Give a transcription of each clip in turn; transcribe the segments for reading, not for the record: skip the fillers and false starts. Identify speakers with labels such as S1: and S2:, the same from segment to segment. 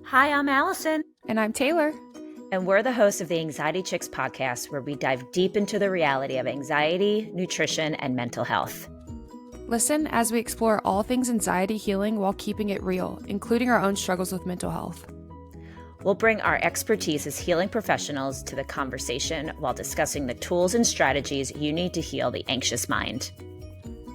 S1: Hi, I'm Allison,
S2: And I'm Taylor.
S1: and we're the hosts of the Anxiety Chicks podcast, where we dive deep into the reality of anxiety, nutrition, and mental health.
S2: Listen as we explore all things anxiety healing while keeping it real, including our own struggles with mental health.
S1: We'll bring our expertise as healing professionals to the conversation while discussing the tools and strategies you need to heal the anxious mind.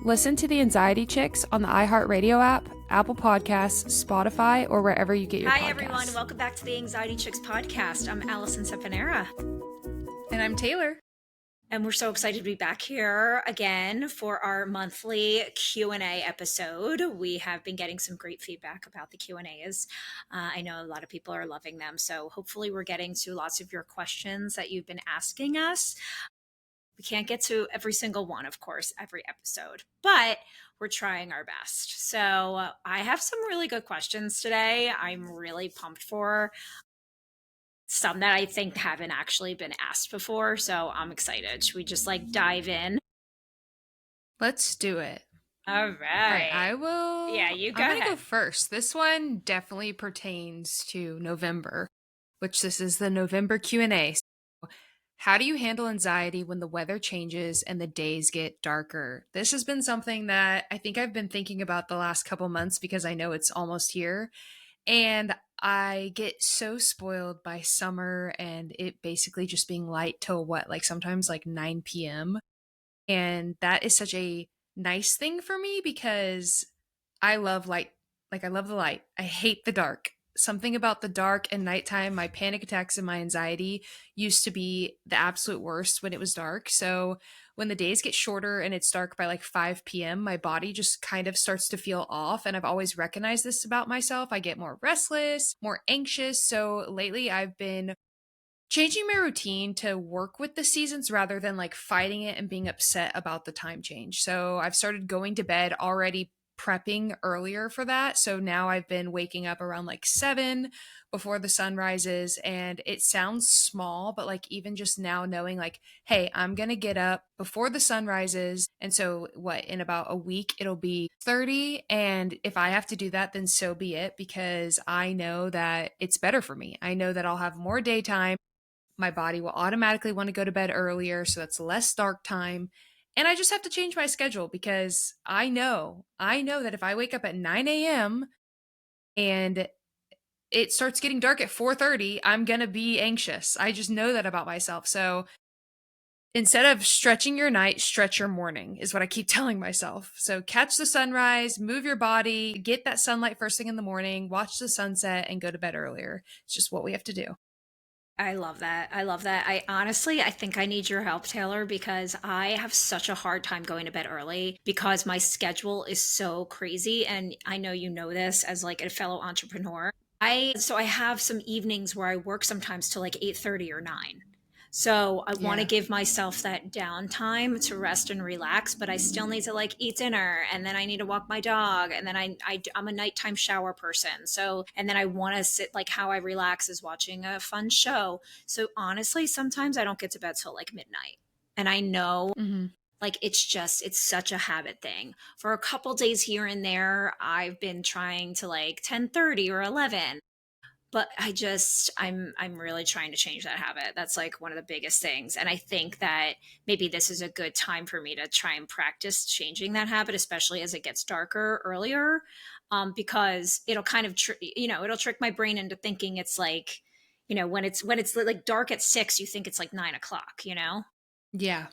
S2: Listen to the Anxiety Chicks on the iHeartRadio app, Apple Podcasts, Spotify, or wherever you get your podcasts.
S1: Hi, everyone. Welcome back to the Anxiety Chicks podcast. I'm Alison and
S2: And I'm Taylor.
S1: And we're so excited to be back here again for our monthly Q&A episode. We have been getting some great feedback about the Q&As. I know a lot of people are loving them. So hopefully we're getting to lots of your questions that you've been asking us. We can't get to every single one, of course, every episode, but we're trying our best. So I have some really good questions today. I'm really pumped for some that I think haven't actually been asked before. So I'm excited. Should we just dive in?
S2: Let's do it.
S1: All
S2: All right,
S1: right.
S2: I will.
S1: Yeah, you go
S2: I'm going to
S1: ahead.
S2: go first. This one definitely pertains to November, which this is the November Q&A. How do you handle anxiety when the weather changes and the days get darker? This has been something that I think I've been thinking about the last couple months because I know it's almost here. And I get so spoiled by summer and it basically just being light till what, like sometimes like 9 p.m. And that is such a nice thing for me because I love light. Like, I love the light. I hate the dark. Something about the dark and nighttime, my panic attacks and my anxiety used to be the absolute worst when it was dark. So, when the days get shorter and it's dark by like 5 p.m., my body just kind of starts to feel off. And I've always recognized this about myself. I get more restless, more anxious. So, lately, I've been changing my routine to work with the seasons rather than like fighting it and being upset about the time change. So I've started going to bed already prepping earlier for that. So now I've been waking up around like 7 before the sun rises. And it sounds small, but like even just now knowing like, hey, I'm going to get up before the sun rises. And so what, in about a week, it'll be 30. And if I have to do that, then so be it, because I know that it's better for me. I know that I'll have more daytime. My body will automatically want to go to bed earlier, so that's less dark time. And I just have to change my schedule because I know that if I wake up at 9 a.m. and it starts getting dark at 4:30, I'm going to be anxious. I just know that about myself. So instead of stretching your night, stretch your morning is what I keep telling myself. So catch the sunrise, move your body, get that sunlight first thing in the morning, watch the sunset, and go to bed earlier. It's just what we have to do.
S1: I love that. I love that. I think I need your help, Taylor, because I have such a hard time going to bed early because my schedule is so crazy. And I know you know this as like a fellow entrepreneur. I have some evenings where I work sometimes till like 8:30 or 9. So I want to
S2: Yeah.
S1: give myself that downtime to rest and relax, but I still need to like eat dinner, and then I need to walk my dog, and then I'm a nighttime shower person. So and then I want to sit, like how I relax is watching a fun show. So honestly, sometimes I don't get to bed till like midnight. And I know
S2: Mhm.
S1: like it's such a habit thing. For a couple days here and there, I've been trying to like 10:30 or 11, but I'm really trying to change that habit. That's like one of the biggest things, and I think that maybe this is a good time for me to try and practice changing that habit, especially as it gets darker earlier, because it'll kind of it'll trick my brain into thinking it's like, when it's like dark at 6, you think it's like 9 o'clock.
S2: Yeah.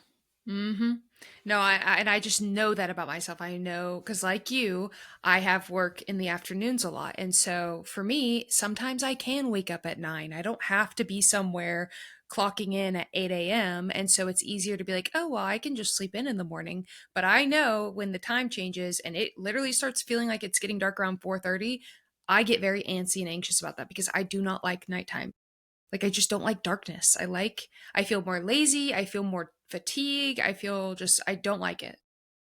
S2: Mhm. No, and I just know that about myself. I know cuz like you, I have work in the afternoons a lot. And so for me, sometimes I can wake up at 9. I don't have to be somewhere clocking in at 8 a.m. And so it's easier to be like, "Oh, well, I can just sleep in the morning." But I know when the time changes and it literally starts feeling like it's getting dark around 4:30, I get very antsy and anxious about that because I do not like nighttime. Like, I just don't like darkness. I feel more lazy, I feel more fatigue, I don't like it.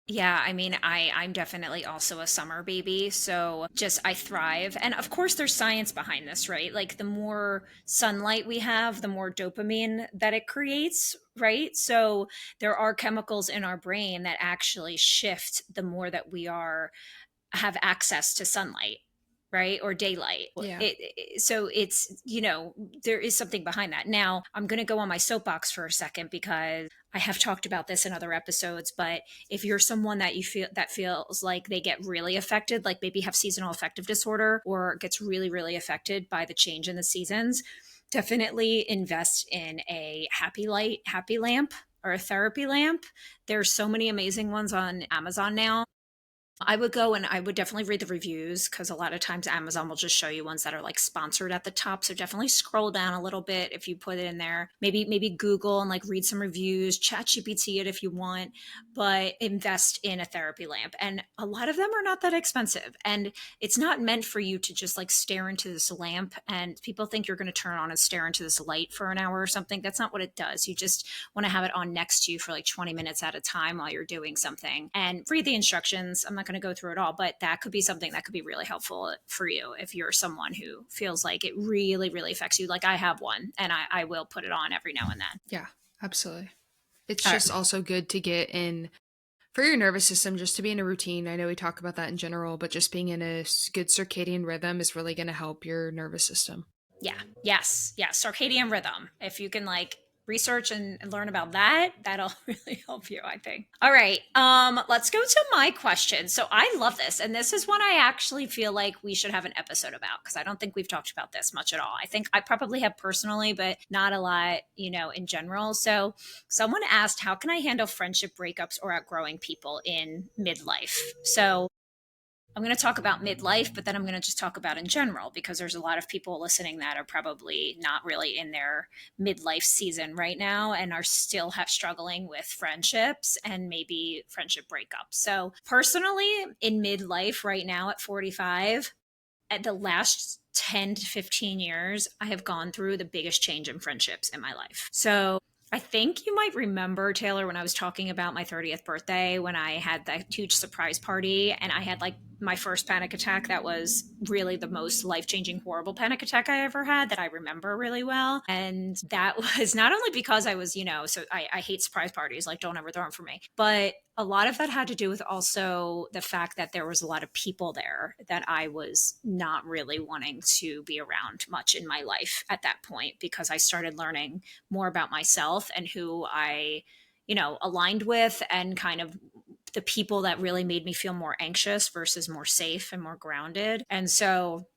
S1: Yeah, I mean, I'm definitely also a summer baby, so just I thrive. And of course there's science behind this, right? Like the more sunlight we have, the more dopamine that it creates, right? So there are chemicals in our brain that actually shift the more that we are have access to sunlight, right? Or daylight.
S2: Yeah.
S1: So it's, there is something behind that. Now, I'm going to go on my soapbox for a second because I have talked about this in other episodes, but if you're someone that you feel that feels like they get really affected, like maybe have seasonal affective disorder or gets really, really affected by the change in the seasons, definitely invest in a happy light, happy lamp or a therapy lamp. There's so many amazing ones on Amazon now. I would go and I would definitely read the reviews because a lot of times Amazon will just show you ones that are like sponsored at the top. So definitely scroll down a little bit if you put it in there. Maybe Google and like read some reviews, chat GPT it if you want, but invest in a therapy lamp. And a lot of them are not that expensive. And it's not meant for you to just like stare into this lamp and people think you're going to turn on and stare into this light for an hour or something. That's not what it does. You just want to have it on next to you for like 20 minutes at a time while you're doing something and read the instructions. I'm not going to go through it all, but that could be something that could be really helpful for you if you're someone who feels like it really, really affects you. Like I have one and I will put it on every now and then.
S2: Yeah, absolutely. It's
S1: All right.
S2: just also good to get in for your nervous system, just to be in a routine. I know we talk about that in general, but just being in a good circadian rhythm is really going to help your nervous system.
S1: Yeah. Yes. Yes. Circadian rhythm. If you can like research and learn about that, that'll really help you, I think. All right. Let's go to my question. So I love this. And this is one I actually feel like we should have an episode about because I don't think we've talked about this much at all. I think I probably have personally, but not a lot, in general. So someone asked, how can I handle friendship breakups or outgrowing people in midlife? So I'm going to talk about midlife, but then I'm going to just talk about in general because there's a lot of people listening that are probably not really in their midlife season right now and are still struggling with friendships and maybe friendship breakups. So, personally, in midlife right now at 45, at the last 10 to 15 years, I have gone through the biggest change in friendships in my life. So, I think you might remember, Taylor, when I was talking about my 30th birthday, when I had that huge surprise party and I had like my first panic attack that was really the most life changing, horrible panic attack I ever had that I remember really well. And that was not only because I was, so I hate surprise parties, like don't ever throw them for me, but a lot of that had to do with also the fact that there was a lot of people there that I was not really wanting to be around much in my life at that point because I started learning more about myself and who I, aligned with and kind of the people that really made me feel more anxious versus more safe and more grounded. And so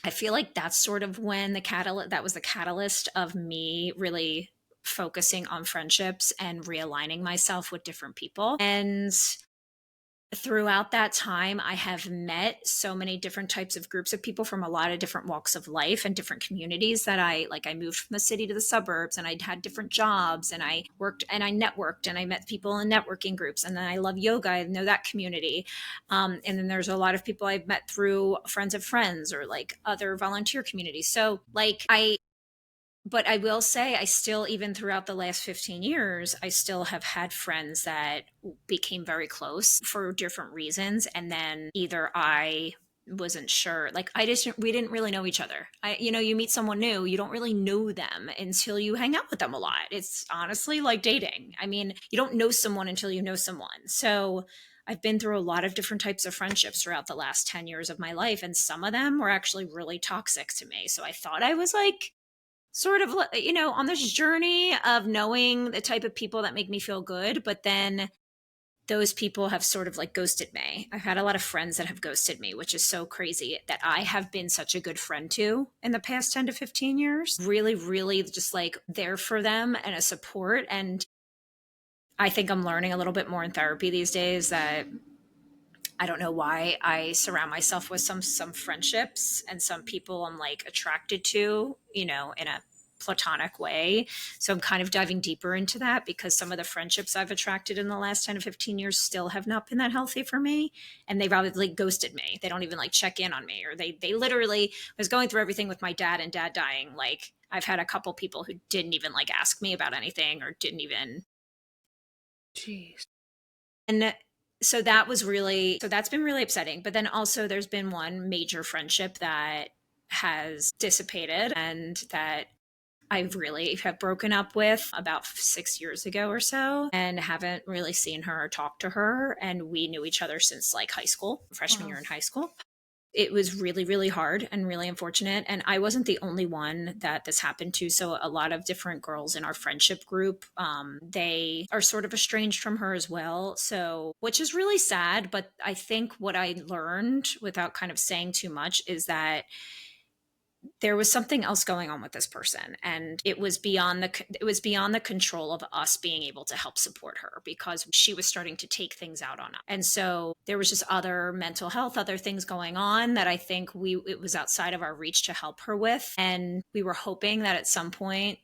S1: I feel like that's sort of when that was the catalyst of me really focusing on friendships and realigning myself with different people. And throughout that time, I have met so many different types of groups of people from a lot of different walks of life and different communities that I moved from the city to the suburbs and I had different jobs and I worked and I networked and I met people in networking groups. And then I love yoga. I know that community. And then there's a lot of people I've met through friends of friends or like other volunteer communities. So but I will say, I still, even throughout the last 15 years, I still have had friends that became very close for different reasons. And then either I wasn't sure, like, we didn't really know each other. You meet someone new, you don't really know them until you hang out with them a lot. It's honestly like dating. I mean, you don't know someone until you know someone. So, I've been through a lot of different types of friendships throughout the last 10 years of my life, and some of them were actually really toxic to me. So I thought I was like, sort of, on this journey of knowing the type of people that make me feel good, but then those people have sort of like ghosted me. I've had a lot of friends that have ghosted me, which is so crazy that I have been such a good friend to in the past 10 to 15 years. Really, really just like there for them and a support. And I think I'm learning a little bit more in therapy these days that I don't know why I surround myself with some friendships and some people I'm like attracted to, in a platonic way. So I'm kind of diving deeper into that because some of the friendships I've attracted in the last 10 to 15 years still have not been that healthy for me. And they've obviously ghosted me. They don't even like check in on me, or they literally was going through everything with my dad and dad dying. Like I've had a couple people who didn't even like ask me about anything or didn't even.
S2: Jeez.
S1: And so that's been really upsetting. But then also there's been one major friendship that has dissipated and that I really have broken up with about 6 years ago or so and haven't really seen her or talked to her. And we knew each other since like high school, freshman
S2: Wow.
S1: year in high school. It was really, really hard and really unfortunate. And I wasn't the only one that this happened to. So a lot of different girls in our friendship group, they are sort of estranged from her as well. So, which is really sad. But I think what I learned, without kind of saying too much, is that there was something else going on with this person, and it was beyond the control of us being able to help support her, because she was starting to take things out on us. And so there was just other mental health, other things going on that I think we it was outside of our reach to help her with. And we were hoping that at some point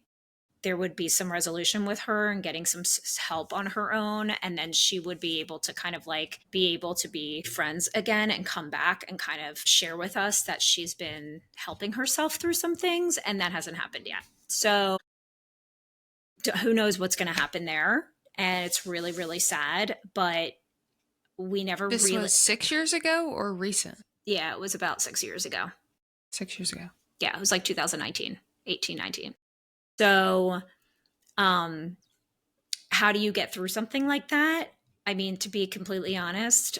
S1: there would be some resolution with her and getting some help on her own, and then she would be able to kind of like be able to be friends again and come back and kind of share with us that she's been helping herself through some things, and that hasn't happened yet. So who knows what's going to happen there, and it's really, really sad. But we never
S2: This
S1: really.
S2: was 6 years ago or recent?
S1: Yeah, it was about 6 years ago.
S2: 6 years ago.
S1: Yeah, it was like 2019, 18, 19. So um how do you get through something like that? I mean, to be completely honest,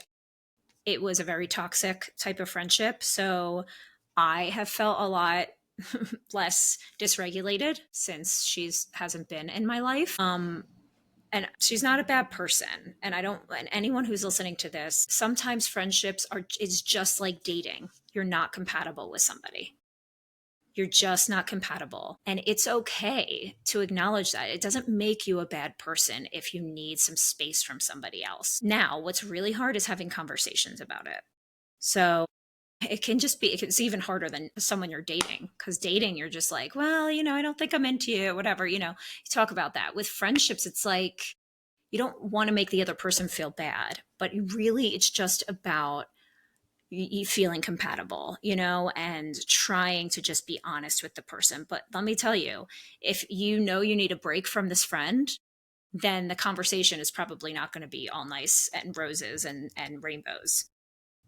S1: it was a very toxic type of friendship. So I have felt a lot less dysregulated since she's hasn't been in my life. And she's not a bad person. And I don't, and anyone who's listening to this, sometimes friendships are, it's just like dating. You're not compatible with somebody. You're just not compatible. And it's okay to acknowledge that. It doesn't make you a bad person if you need some space from somebody else. Now, what's really hard is having conversations about it. So it can just be, it's even harder than someone you're dating, because dating, you're just like, well, I don't think I'm into you, whatever, you talk about that. With friendships, it's like, you don't want to make the other person feel bad, but really, it's just about you feeling compatible, and trying to just be honest with the person. But let me tell you, if you need a break from this friend, then the conversation is probably not going to be all nice and roses and rainbows,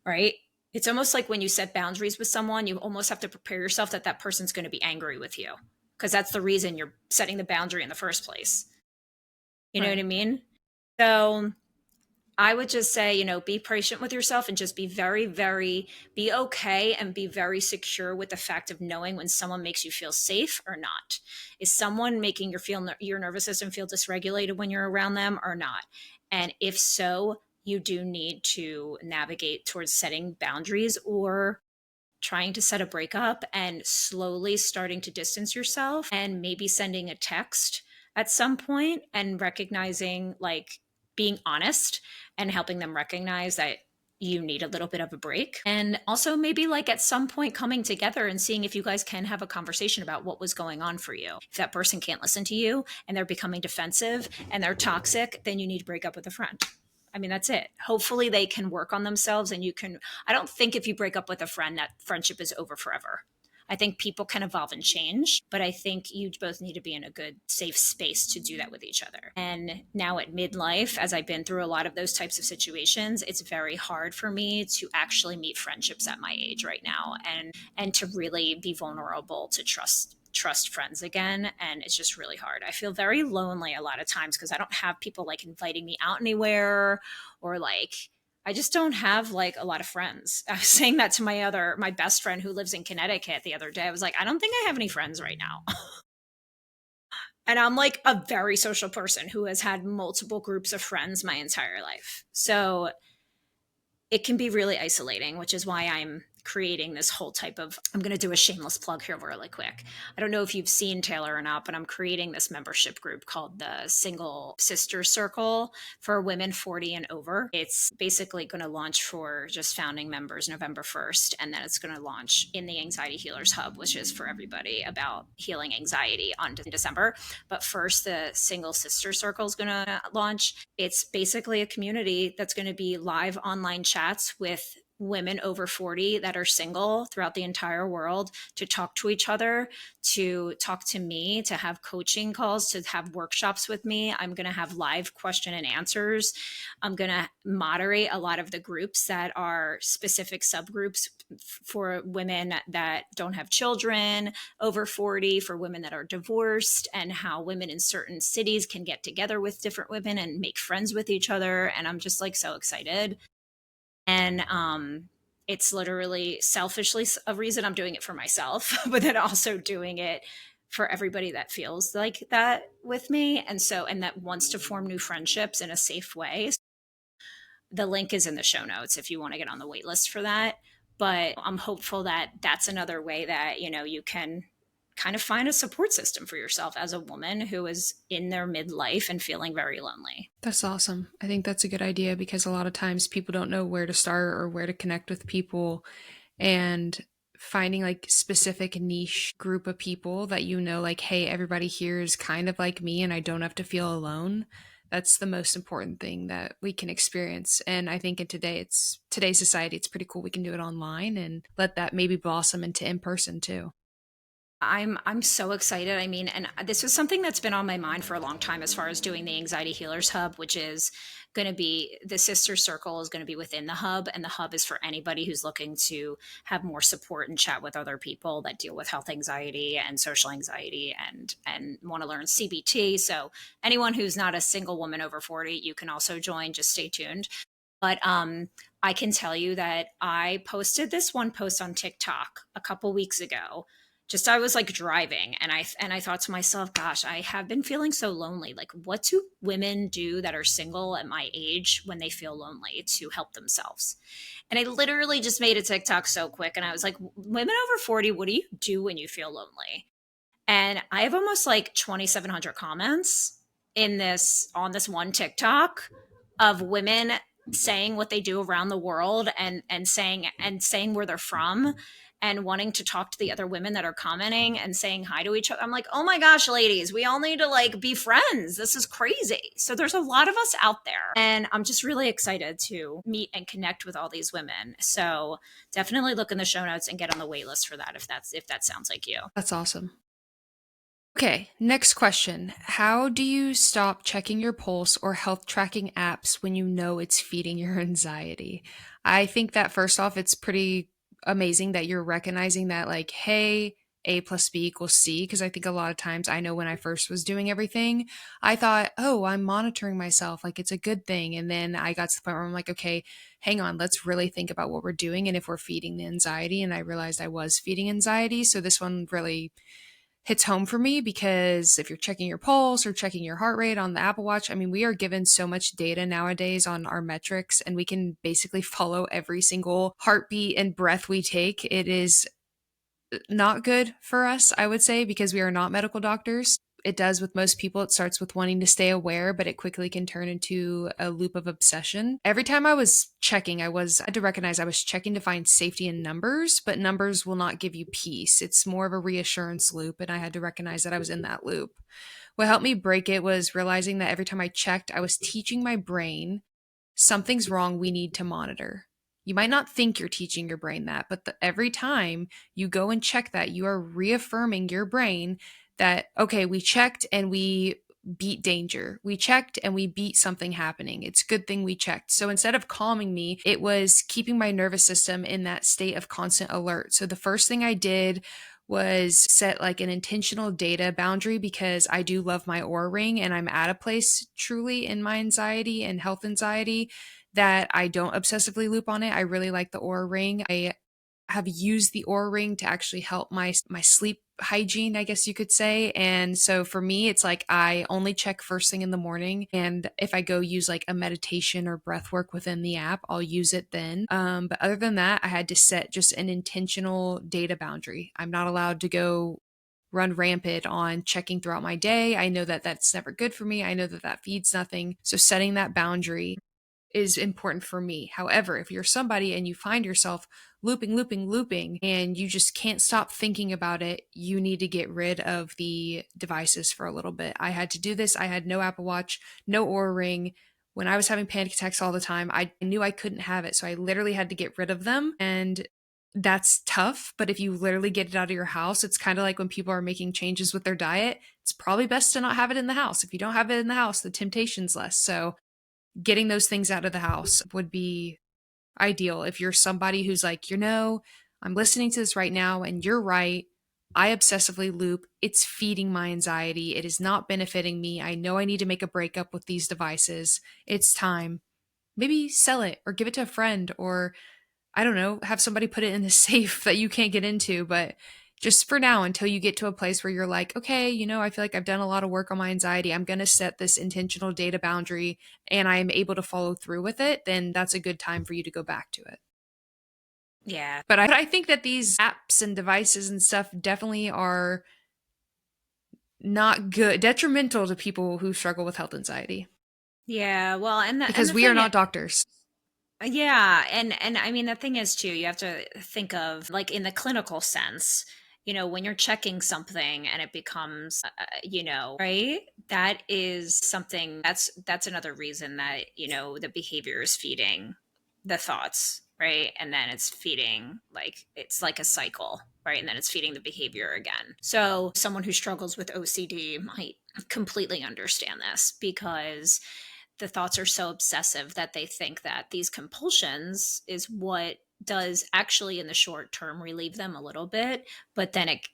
S1: right? It's almost like when you set boundaries with someone, you almost have to prepare yourself that that person's going to be angry with you, because that's the reason you're setting the boundary in the first place. You know what I
S2: Right.
S1: mean? So I would just say, be patient with yourself and just be very, very, be okay and be very secure with the fact of knowing when someone makes you feel safe or not. Is someone making your nervous system feel dysregulated when you're around them or not? And if so, you do need to navigate towards setting boundaries or trying to set a breakup and slowly starting to distance yourself, and maybe sending a text at some point and recognizing, like, being honest and helping them recognize that you need a little bit of a break. And also maybe like at some point coming together and seeing if you guys can have a conversation about what was going on for you. If that person can't listen to you and they're becoming defensive and they're toxic, then you need to break up with a friend. I mean, that's it. Hopefully they can work on themselves, and you can. I don't think if you break up with a friend that friendship is over forever. I think people can evolve and change, but I think you both need to be in a good, safe space to do that with each other. And now at midlife, as I've been through a lot of those types of situations, it's very hard for me to actually meet friendships at my age right now, and to really be vulnerable to trust friends again. And it's just really hard. I feel very lonely a lot of times because I don't have people like inviting me out anywhere, or like I just don't have like a lot of friends. I was saying that to my best friend who lives in Connecticut the other day. I was like, I don't think I have any friends right now. And I'm like a very social person who has had multiple groups of friends my entire life. So it can be really isolating, which is why I'm creating this whole type of, I'm going to do a shameless plug here really quick. I don't know if you've seen Taylor or not, but I'm creating this membership group called the Single Sister Circle for women 40 and over. It's basically going to launch for just founding members November 1st. And then it's going to launch in the Anxiety Healers Hub, which is for everybody about healing anxiety on December. But first, the Single Sister Circle is going to launch. It's basically a community that's going to be live online chats with women over 40 that are single throughout the entire world, to talk to each other, to talk to me, to have coaching calls, to have workshops with me. I'm going to have live question and answers. I'm going to moderate a lot of the groups that are specific subgroups for women that don't have children over 40, for women that are divorced, and how women in certain cities can get together with different women and make friends with each other. And I'm just like so excited. And It's literally selfishly a reason I'm doing it for myself, but then also doing it for everybody that feels like that with me. And so, and that wants to form new friendships in a safe way. The link is in the show notes if you want to get on the wait list for that. But I'm hopeful that that's another way that, you can kind of find a support system for yourself as a woman who is in their midlife and feeling very lonely.
S2: That's awesome. I think that's a good idea because a lot of times people don't know where to start or where to connect with people, and finding like specific niche group of people that like, hey, everybody here is kind of like me and I don't have to feel alone. That's the most important thing that we can experience. And I think in today's society, it's pretty cool we can do it online and let that maybe blossom into in person too.
S1: I'm so excited. I mean, and this was something that's been on my mind for a long time as far as doing the Anxiety Healers Hub, which is going to be the sister circle is going to be within the hub, and the hub is for anybody who's looking to have more support and chat with other people that deal with health anxiety and social anxiety and want to learn CBT. So anyone who's not a single woman over 40, you can also join. Just stay tuned. But I can tell you that I posted this one post on TikTok a couple weeks ago. Just I was like driving and I thought to myself, gosh, I have been feeling so lonely. Like what do women do that are single at my age when they feel lonely to help themselves? And I literally just made a TikTok so quick and I was like, women over 40, what do you do when you feel lonely? And I have almost like 2,700 comments in this on this one TikTok of women saying what they do around the world and saying where they're from and wanting to talk to the other women that are commenting and saying hi to each other. I'm like, oh my gosh, ladies, we all need to like be friends. This is crazy. So there's a lot of us out there. And I'm just really excited to meet and connect with all these women. So definitely look in the show notes and get on the wait list for that if that sounds like you.
S2: That's awesome. Okay, next question. How do you stop checking your pulse or health tracking apps when you know it's feeding your anxiety? I think that first off, it's pretty amazing that you're recognizing that, like, hey, A plus B equals C. Because I think a lot of times, I know when I first was doing everything, I thought, oh, I'm monitoring myself. Like, it's a good thing. And then I got to the point where I'm like, okay, hang on, let's really think about what we're doing and if we're feeding the anxiety. And I realized I was feeding anxiety. So this one really hits home for me because if you're checking your pulse or checking your heart rate on the Apple Watch, I mean, we are given so much data nowadays on our metrics and we can basically follow every single heartbeat and breath we take. It is not good for us, I would say, because we are not medical doctors. It does with most people. It starts with wanting to stay aware, but it quickly can turn into a loop of obsession. Every time I was checking, I had to recognize I was checking to find safety in numbers, but numbers will not give you peace. It's more of a reassurance loop, and I had to recognize that I was in that loop. What helped me break it was realizing that every time I checked, I was teaching my brain something's wrong, we need to monitor. You might not think you're teaching your brain that, but every time you go and check that, you are reaffirming your brain that, okay, we checked and we beat danger. We checked and we beat something happening. It's a good thing we checked. So instead of calming me, it was keeping my nervous system in that state of constant alert. So the first thing I did was set like an intentional data boundary because I do love my Aura ring and I'm at a place truly in my anxiety and health anxiety that I don't obsessively loop on it. I really like the Aura ring. I have used the Aura ring to actually help my sleep hygiene, I guess you could say. And so for me, it's like I only check first thing in the morning. And if I go use like a meditation or breath work within the app, I'll use it then. But other than that, I had to set just an intentional data boundary. I'm not allowed to go run rampant on checking throughout my day. I know that that's never good for me. I know that that feeds nothing. So setting that boundary is important for me. However, if you're somebody and you find yourself looping, and you just can't stop thinking about it, you need to get rid of the devices for a little bit. I had to do this. I had no Apple Watch, no Aura Ring. When I was having panic attacks all the time, I knew I couldn't have it. So I literally had to get rid of them. And that's tough. But if you literally get it out of your house, it's kind of like when people are making changes with their diet. It's probably best to not have it in the house. If you don't have it in the house, the temptation's less. So getting those things out of the house would be ideal. If you're somebody who's like, I'm listening to this right now and you're right. I obsessively loop. It's feeding my anxiety. It is not benefiting me. I know I need to make a breakup with these devices. It's time. Maybe sell it or give it to a friend or I don't know, have somebody put it in the safe that you can't get into, but just for now, until you get to a place where you're like, okay, I feel like I've done a lot of work on my anxiety. I'm going to set this intentional data boundary and I'm able to follow through with it, then that's a good time for you to go back to it.
S1: Yeah.
S2: But I think that these apps and devices and stuff definitely are not good, detrimental to people who struggle with health anxiety
S1: Yeah. Well, and
S2: because
S1: the
S2: we are
S1: thing
S2: not doctors.
S1: Yeah, and I mean the thing is too, you have to think of like in the clinical sense, when you're checking something and it becomes, right? That is something that's another reason that, the behavior is feeding the thoughts, right? And then it's feeding like it's like a cycle, right? And then it's feeding the behavior again. So someone who struggles with OCD might completely understand this because the thoughts are so obsessive that they think that these compulsions is what does actually in the short term relieve them a little bit, but then it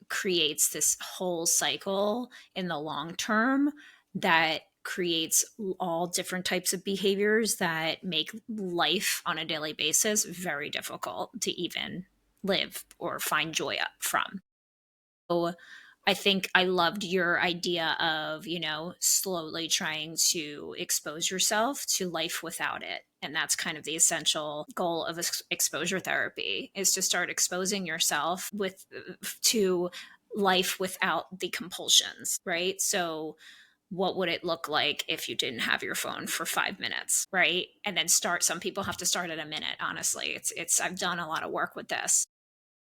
S1: creates this whole cycle in the long term that creates all different types of behaviors that make life on a daily basis very difficult to even live or find joy from. So I think I loved your idea of, slowly trying to expose yourself to life without it. And that's kind of the essential goal of exposure therapy is to start exposing yourself to life without the compulsions, right? So what would it look like if you didn't have your phone for 5 minutes, right? And then some people have to start at a minute, honestly. I've done a lot of work with this.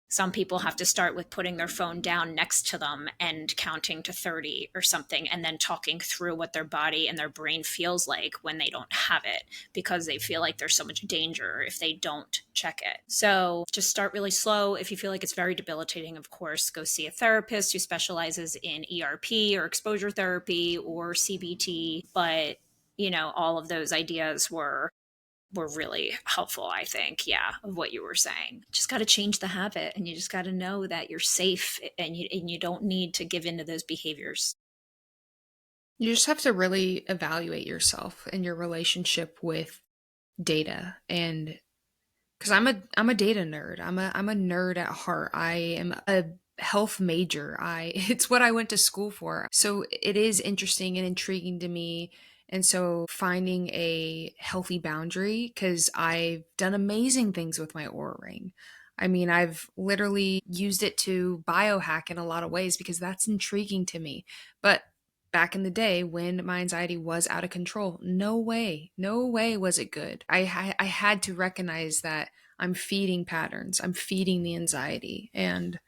S1: Some people have to start with putting their phone down next to them and counting to 30 or something, and then talking through what their body and their brain feels like when they don't have it because they feel like there's so much danger if they don't check it. So just start really slow. If you feel like it's very debilitating, of course, go see a therapist who specializes in ERP or exposure therapy or CBT. But, all of those ideas were really helpful, I think, yeah, of what you were saying. Just got to change the habit and you just got to know that you're safe and you don't need to give into those behaviors.
S2: You just have to really evaluate yourself and your relationship with data. And because I'm a data nerd. I'm a nerd at heart. I am a health major. I It's what I went to school for. So it is interesting and intriguing to me. And so finding a healthy boundary, because I've done amazing things with my Aura Ring. I mean, I've literally used it to biohack in a lot of ways because that's intriguing to me. But back in the day when my anxiety was out of control, no way was it good. I had to recognize that I'm feeding patterns, I'm feeding the anxiety, and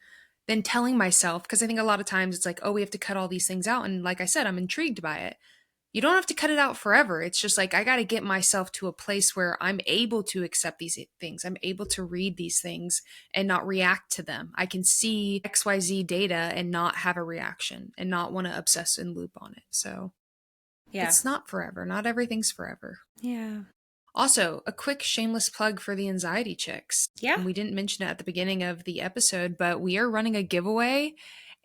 S2: then telling myself, because I think a lot of times it's like, oh, we have to cut all these things out. And like I said, I'm intrigued by it. You don't have to cut it out forever. It's just like, I got to get myself to a place where I'm able to accept these things. I'm able to read these things and not react to them. I can see XYZ data and not have a reaction and not want to obsess and loop on it. So
S1: Yeah.
S2: it's not forever. Not everything's forever.
S1: Yeah.
S2: Also, a quick shameless plug for the Anxiety Chicks.
S1: Yeah.
S2: We didn't mention it at the beginning of the episode, but we are running a giveaway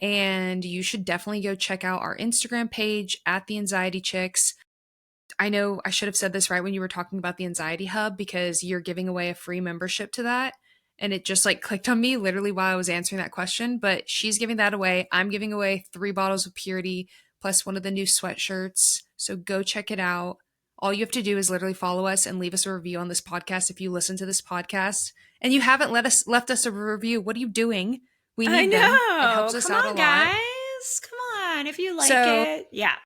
S2: and you should definitely go check out our Instagram page at the Anxiety Chicks. I know I should have said this right when you were talking about the Anxiety Hub because you're giving away a free membership to that. And it just like clicked on me literally while I was answering that question. But she's giving that away. I'm giving away 3 bottles of Purity plus one of the new sweatshirts. So go check it out. All you have to do is literally follow us and leave us a review on this podcast if you listen to this podcast. And you haven't left us a review. What are you doing? We
S1: I
S2: need them. It
S1: know.
S2: helps us
S1: Come
S2: out a
S1: on,
S2: lot.
S1: guys. Come on. If you like
S2: So
S1: it. Yeah.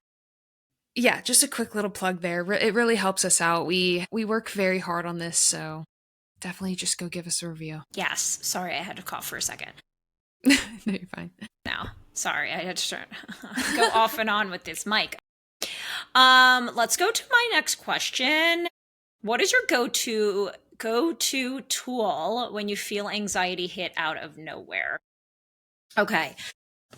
S2: yeah, just a quick little plug there. It really helps us out. We work very hard on this, so definitely just go give us a review.
S1: Yes. Sorry, I had to cough for a second.
S2: No, you're fine.
S1: Now, sorry, I had to go off and on with this mic. Let's go to my next question. What is your go-to tool when you feel anxiety hit out of nowhere? Okay.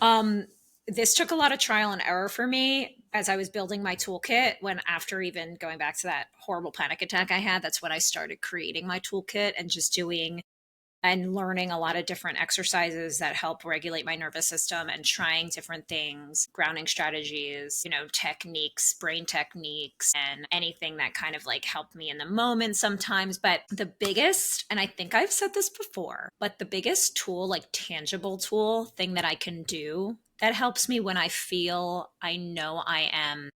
S1: Um, this took a lot of trial and error for me as I was building my toolkit. When after even going back to that horrible panic attack I had, that's when I started creating my toolkit and just doing and learning a lot of different exercises that help regulate my nervous system and trying different things, grounding strategies, techniques, brain techniques, and anything that kind of like helped me in the moment sometimes. But the biggest, and I think I've said this before, but the biggest tool, like tangible tool thing that I can do that helps me when I feel I know I am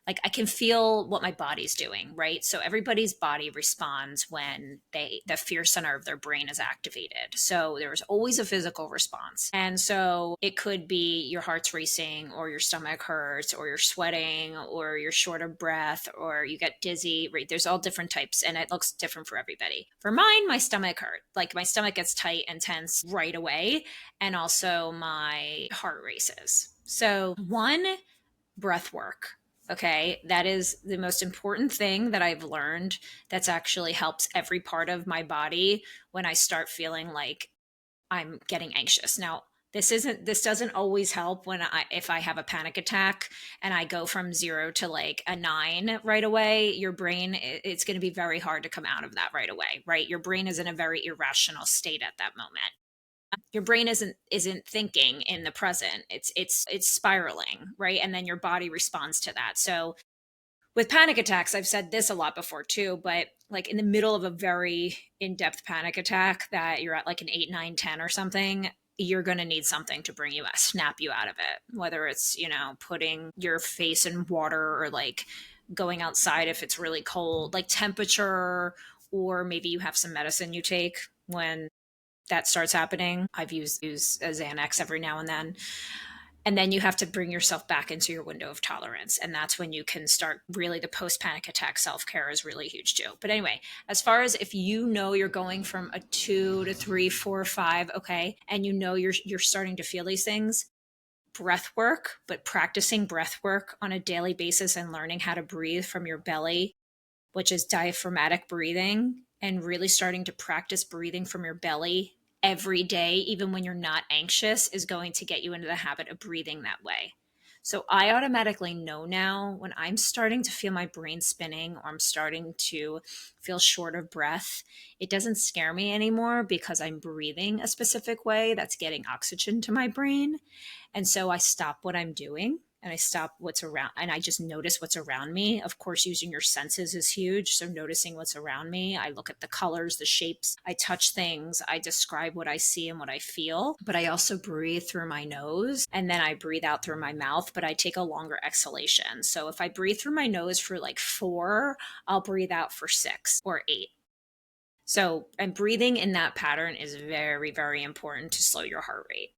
S1: like I can feel what my body's doing, right? So everybody's body responds when the fear center of their brain is activated. So there's always a physical response. And so it could be your heart's racing or your stomach hurts or you're sweating or you're short of breath or you get dizzy, right? There's all different types and it looks different for everybody. For mine, my stomach hurt. Like my stomach gets tight and tense right away and also my heart races. So one, breath work. Okay. That is the most important thing that I've learned that's actually helps every part of my body when I start feeling like I'm getting anxious. Now, this doesn't always help when I if I have a panic attack and I go from 0 to like a 9 right away. Your brain, it's going to be very hard to come out of that right away, right? Your brain is in a very irrational state at that moment. Your brain isn't thinking in the present. It's spiraling, right? And then your body responds to that. So with panic attacks, I've said this a lot before too, but like in the middle of a very in-depth panic attack that you're at like an 8, 9, 10 or something, you're going to need something to bring you out, snap you out of it. Whether it's, putting your face in water or like going outside if it's really cold, like temperature, or maybe you have some medicine you take when that starts happening. I've used a Xanax every now and then. And then you have to bring yourself back into your window of tolerance. And that's when you can start really the post panic attack self care is really huge too. But anyway, as far as if you know you're going from a 2 to 3, 4, 5, okay, and you know you're starting to feel these things, breath work, but practicing breath work on a daily basis and learning how to breathe from your belly, which is diaphragmatic breathing, and really starting to practice breathing from your belly every day, even when you're not anxious, is going to get you into the habit of breathing that way. So I automatically know now when I'm starting to feel my brain spinning or I'm starting to feel short of breath, it doesn't scare me anymore because I'm breathing a specific way that's getting oxygen to my brain. And so I stop what I'm doing and I stop what's around and I just notice what's around me. Of course, using your senses is huge. So noticing what's around me, I look at the colors, the shapes, I touch things, I describe what I see and what I feel. But I also breathe through my nose and then I breathe out through my mouth, but I take a longer exhalation. So if I breathe through my nose for like 4, I'll breathe out for 6 or 8. So, and breathing in that pattern is very, very important to slow your heart rate.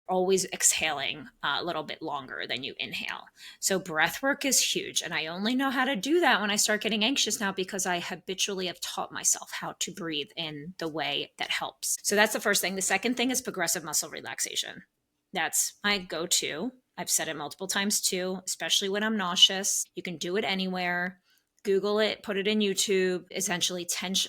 S1: Always exhaling a little bit longer than you inhale. So breath work is huge. And I only know how to do that when I start getting anxious now because I habitually have taught myself how to breathe in the way that helps. So that's the first thing. The second thing is progressive muscle relaxation. That's my go to. I've said it multiple times too, especially when I'm nauseous. You can do it anywhere. Google it, put it in YouTube, essentially tense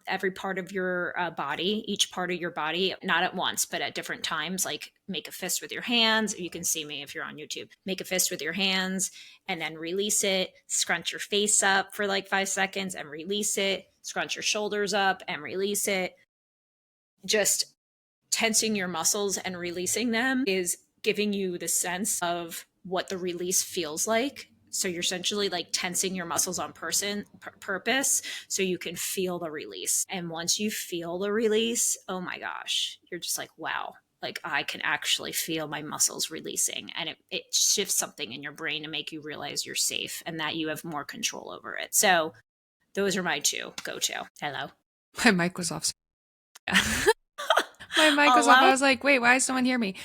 S1: every part of your body, each part of your body, not at once, but at different times. Like make a fist with your hands. You can see me if you're on YouTube. Make a fist with your hands and then release it. Scrunch your face up for like 5 seconds and release it. Scrunch your shoulders up and release it. Just tensing your muscles and releasing them is giving you the sense of what the release feels like. So you're essentially like tensing your muscles on purpose so you can feel the release. And once you feel the release, oh my gosh, you're just like, wow, like I can actually feel my muscles releasing. And it shifts something in your brain to make you realize you're safe and that you have more control over it. So those are my two go to. Hello.
S2: My mic was off. My mic was off. I
S1: Hello.
S2: was like, wait, why does no one hear me?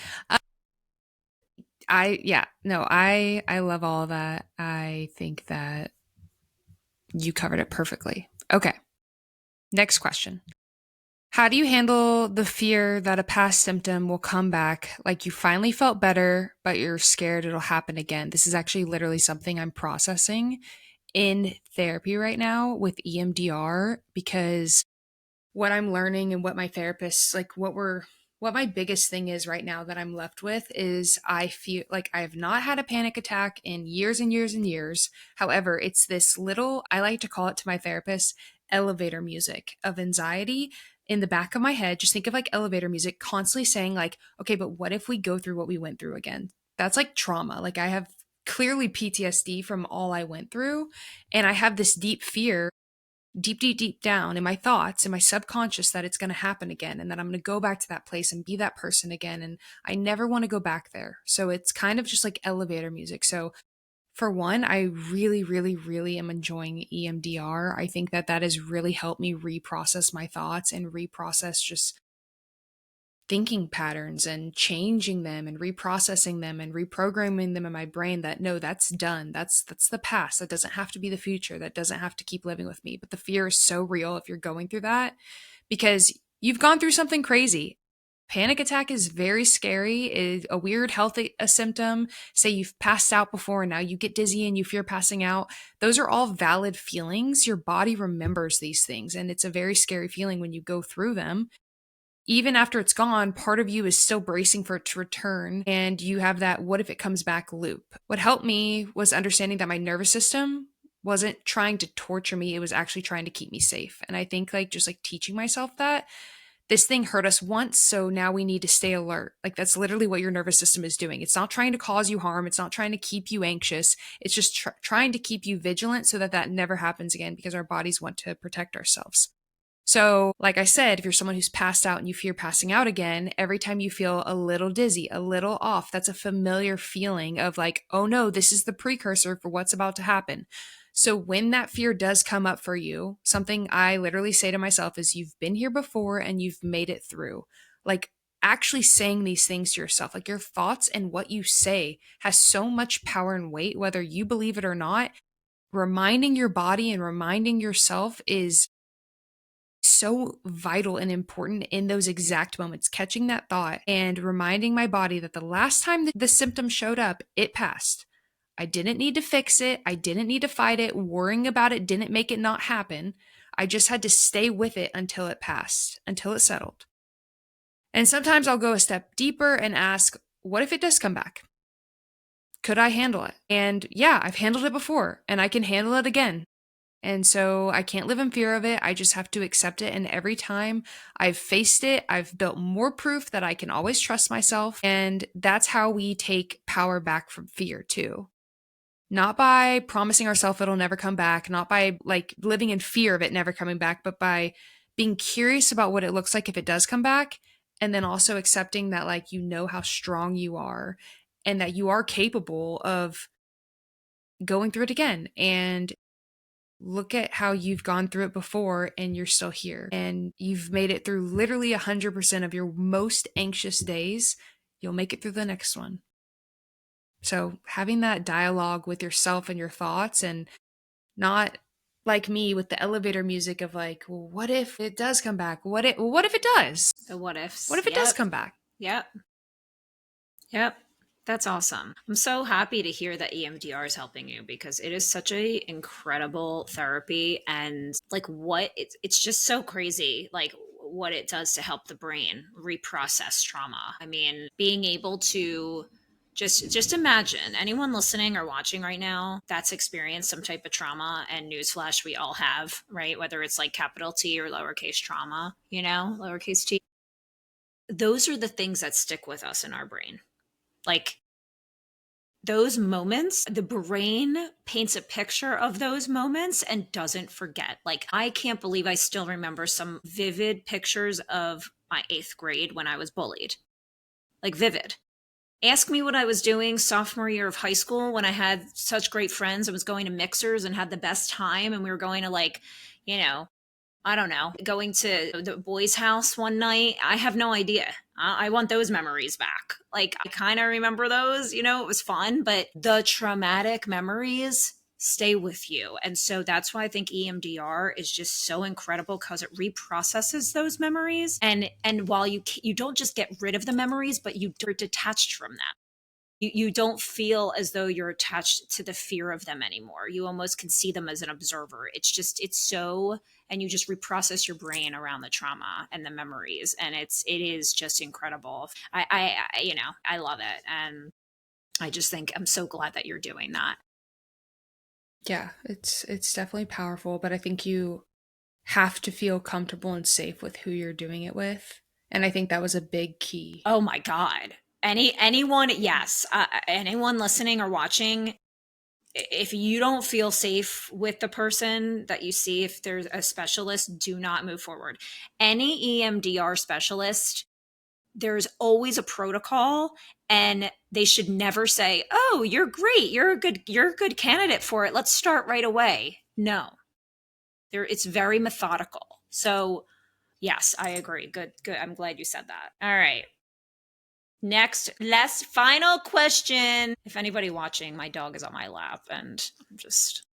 S2: Yeah, no, I love all of that. I think that you covered it perfectly. Okay. Next question. How do you handle the fear that a past symptom will come back, like you finally felt better, but you're scared it'll happen again? This is actually literally something I'm processing in therapy right now with EMDR because what I'm learning and what my therapist, like what my biggest thing is right now that I'm left with is I feel like I have not had a panic attack in years and years and years. However, it's this little, I like to call it to my therapist, elevator music of anxiety in the back of my head, just think of like elevator music, constantly saying, like, okay, but what if we go through what we went through again? That's like trauma. Like, I have clearly PTSD from all I went through. And I have this deep fear, deep, deep, deep down in my thoughts, in my subconscious, that it's going to happen again and that I'm going to go back to that place and be that person again. And I never want to go back there. So it's kind of just like elevator music. So for one, I really, really, really am enjoying EMDR. I think that that has really helped me reprocess my thoughts and reprocess just thinking patterns and changing them and reprocessing them and reprogramming them in my brain that no, that's done. That's the past. That doesn't have to be the future. That doesn't have to keep living with me. But the fear is so real if you're going through that because you've gone through something crazy. Panic attack is very scary. It's a weird health a symptom. Say you've passed out before and now you get dizzy and you fear passing out. Those are all valid feelings. Your body remembers these things and it's a very scary feeling when you go through them. Even after it's gone, part of you is still bracing for it to return. And you have that what if it comes back loop. What helped me was understanding that my nervous system wasn't trying to torture me. It was actually trying to keep me safe. And I think like just like teaching myself that this thing hurt us once, so now we need to stay alert. Like that's literally what your nervous system is doing. It's not trying to cause you harm. It's not trying to keep you anxious. It's just trying to keep you vigilant so that that never happens again because our bodies want to protect ourselves. So, like I said, if you're someone who's passed out and you fear passing out again, every time you feel a little dizzy, a little off, that's a familiar feeling of like, oh no, this is the precursor for what's about to happen. So, when that fear does come up for you, something I literally say to myself is, you've been here before and you've made it through. Like, actually saying these things to yourself, like your thoughts and what you say has so much power and weight, whether you believe it or not. Reminding your body and reminding yourself is so vital and important in those exact moments, catching that thought and reminding my body that the last time the symptom showed up, it passed. I didn't need to fix it. I didn't need to fight it. Worrying about it didn't make it not happen. I just had to stay with it until it passed, until it settled. And sometimes I'll go a step deeper and ask, what if it does come back? Could I handle it? And yeah, I've handled it before and I can handle it again. And so I can't live in fear of it. I just have to accept it. And every time I've faced it, I've built more proof that I can always trust myself. And that's how we take power back from fear, too. Not by promising ourselves it'll never come back, not by like living in fear of it never coming back, but by being curious about what it looks like if it does come back. And then also accepting that, like, you know how strong you are and that you are capable of going through it again. And look at how you've gone through it before and you're still here and you've made it through literally 100% of your most anxious days. You'll make it through the next one. So having that dialogue with yourself and your thoughts, and not like me with the elevator music of like, well, what if it does come back? What if it does?
S1: The what
S2: What
S1: ifs.
S2: if it does
S1: Yep.
S2: come back?
S1: Yep. Yep. That's awesome. I'm so happy to hear that EMDR is helping you because it is such a incredible therapy and like what it's just so crazy like what it does to help the brain reprocess trauma. I mean, being able to just imagine anyone listening or watching right now that's experienced some type of trauma, and newsflash, we all have, right? Whether it's like capital T or lowercase trauma, lowercase t. Those are the things that stick with us in our brain. Like those moments, the brain paints a picture of those moments and doesn't forget. Like, I can't believe I still remember some vivid pictures of my eighth grade when I was bullied. Like, vivid. Ask me what I was doing sophomore year of high school when I had such great friends. I was going to mixers and had the best time, and we were going to, like, you know, I don't know, going to the boys' house one night. I have no idea. I want those memories back. Like, I kind of remember those, it was fun, but the traumatic memories stay with you. And so that's why I think EMDR is just so incredible because it reprocesses those memories. And while you don't just get rid of the memories, but you're detached from them. You don't feel as though you're attached to the fear of them anymore. You almost can see them as an observer. It's so, and you just reprocess your brain around the trauma and the memories. And it is just incredible. I love it. And I just think I'm so glad that you're doing that.
S2: Yeah, it's definitely powerful, but I think you have to feel comfortable and safe with who you're doing it with. And I think that was a big key.
S1: Oh my God. Anyone, yes, anyone listening or watching, if you don't feel safe with the person that you see, if there's a specialist, do not move forward. Any EMDR specialist, there's always a protocol, and they should never say, "Oh, you're great. You're a good candidate for it. Let's start right away." No. It's very methodical. So, yes, I agree. Good, good. I'm glad you said that. All right. Next, last final question. If anybody watching, my dog is on my lap and I'm just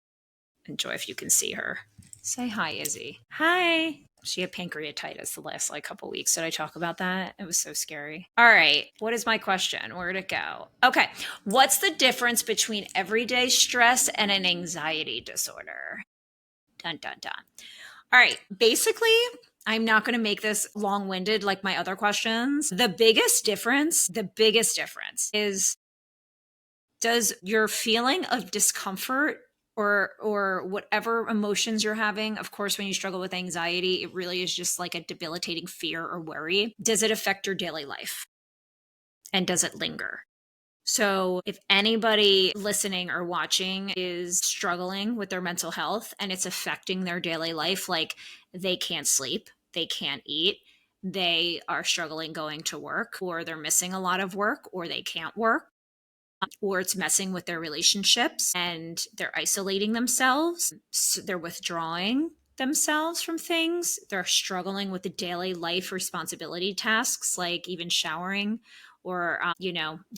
S1: enjoy if you can see her. Say hi, Izzy. Hi. She had pancreatitis the last couple weeks. Did I talk about that? It was so scary. All right. What is my question? Where'd it go? Okay. What's the difference between everyday stress and an anxiety disorder? Dun dun dun. All right. Basically, I'm not going to make this long winded like my other questions. The biggest difference is, does your feeling of discomfort or whatever emotions you're having, of course, when you struggle with anxiety, it really is just like a debilitating fear or worry. Does it affect your daily life? And does it linger? So, if anybody listening or watching is struggling with their mental health and it's affecting their daily life, like they can't sleep, they can't eat, they are struggling going to work, or they're missing a lot of work, or they can't work, or it's messing with their relationships and they're isolating themselves, so they're withdrawing themselves from things, they're struggling with the daily life responsibility tasks like even showering or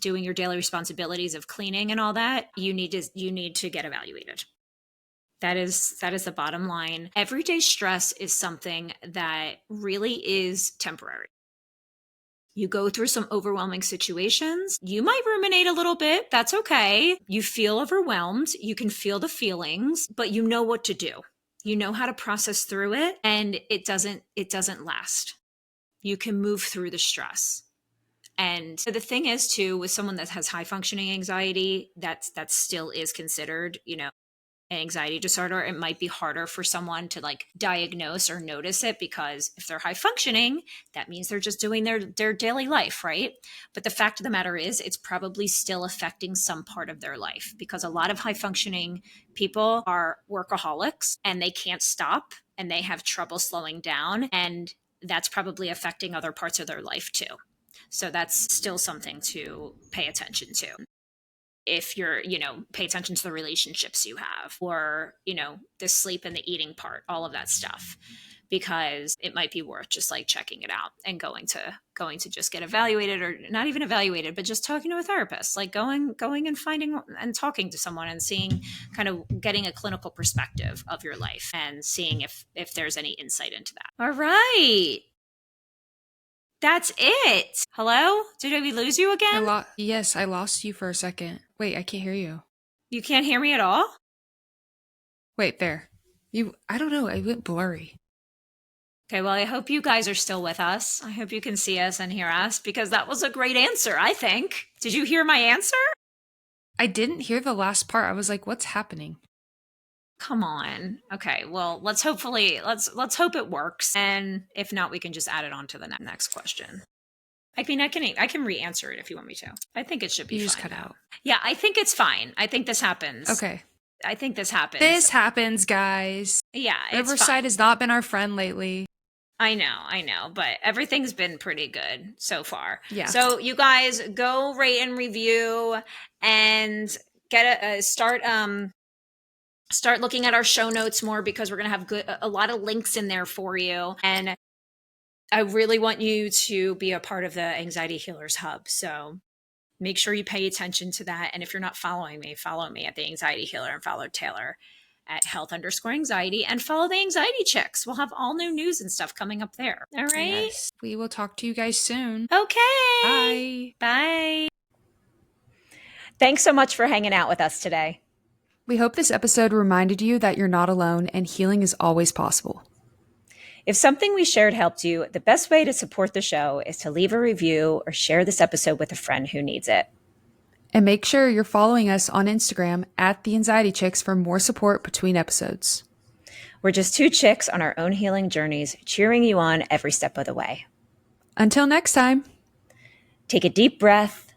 S1: doing your daily responsibilities of cleaning and all that, you need to get evaluated. That is the bottom line. Everyday stress is something that really is temporary. You go through some overwhelming situations. You might ruminate a little bit. That's okay. You feel overwhelmed. You can feel the feelings, but you know what to do. You know how to process through it, and it doesn't last. You can move through the stress. And so the thing is too, with someone that has high functioning anxiety, that still is considered, an anxiety disorder. It might be harder for someone to diagnose or notice it, because if they're high functioning, that means they're just doing their daily life, right? But the fact of the matter is, it's probably still affecting some part of their life, because a lot of high functioning people are workaholics and they can't stop and they have trouble slowing down, and that's probably affecting other parts of their life too. So that's still something to pay attention to. If you're, pay attention to the relationships you have, or, the sleep and the eating part, all of that stuff, because it might be worth just checking it out and going to just get evaluated, or not even evaluated, but just talking to a therapist, going and finding and talking to someone and seeing, kind of getting a clinical perspective of your life and seeing if there's any insight into that. All right. That's it. Hello? Did we lose you again?
S2: Yes, I lost you for a second. Wait, I can't hear you.
S1: You can't hear me at all?
S2: Wait, there. I don't know, I went blurry.
S1: Okay, well, I hope you guys are still with us. I hope you can see us and hear us, because that was a great answer, I think. Did you hear my answer?
S2: I didn't hear the last part. I was like, what's happening?
S1: Come on. Okay, well, let's hope it works. And if not, we can just add it on to the next question. I mean, I can re-answer it if you want me to. I think it should be
S2: You
S1: fine.
S2: just cut out.
S1: Yeah, I think it's fine. I think this happens.
S2: Okay.
S1: I think this happens.
S2: This happens, guys.
S1: Yeah,
S2: Riverside has not been our friend lately.
S1: I know, but everything's been pretty good so far.
S2: Yeah.
S1: So you guys go rate and review and start looking at our show notes more, because we're going to have a lot of links in there for you. And I really want you to be a part of the Anxiety Healers Hub. So make sure you pay attention to that. And if you're not following me, follow me at the Anxiety Healer, and follow Taylor at health_anxiety, and follow the Anxiety Chicks. We'll have all new news and stuff coming up there. All right.
S2: Yes. We will talk to you guys soon.
S1: Okay.
S2: Bye.
S1: Bye. Thanks so much for hanging out with us today.
S2: We hope this episode reminded you that you're not alone and healing is always possible.
S1: If something we shared helped you, the best way to support the show is to leave a review or share this episode with a friend who needs it.
S2: And make sure you're following us on Instagram at The Anxiety Chicks for more support between episodes.
S1: We're just two chicks on our own healing journeys, cheering you on every step of the way.
S2: Until next time.
S1: Take a deep breath,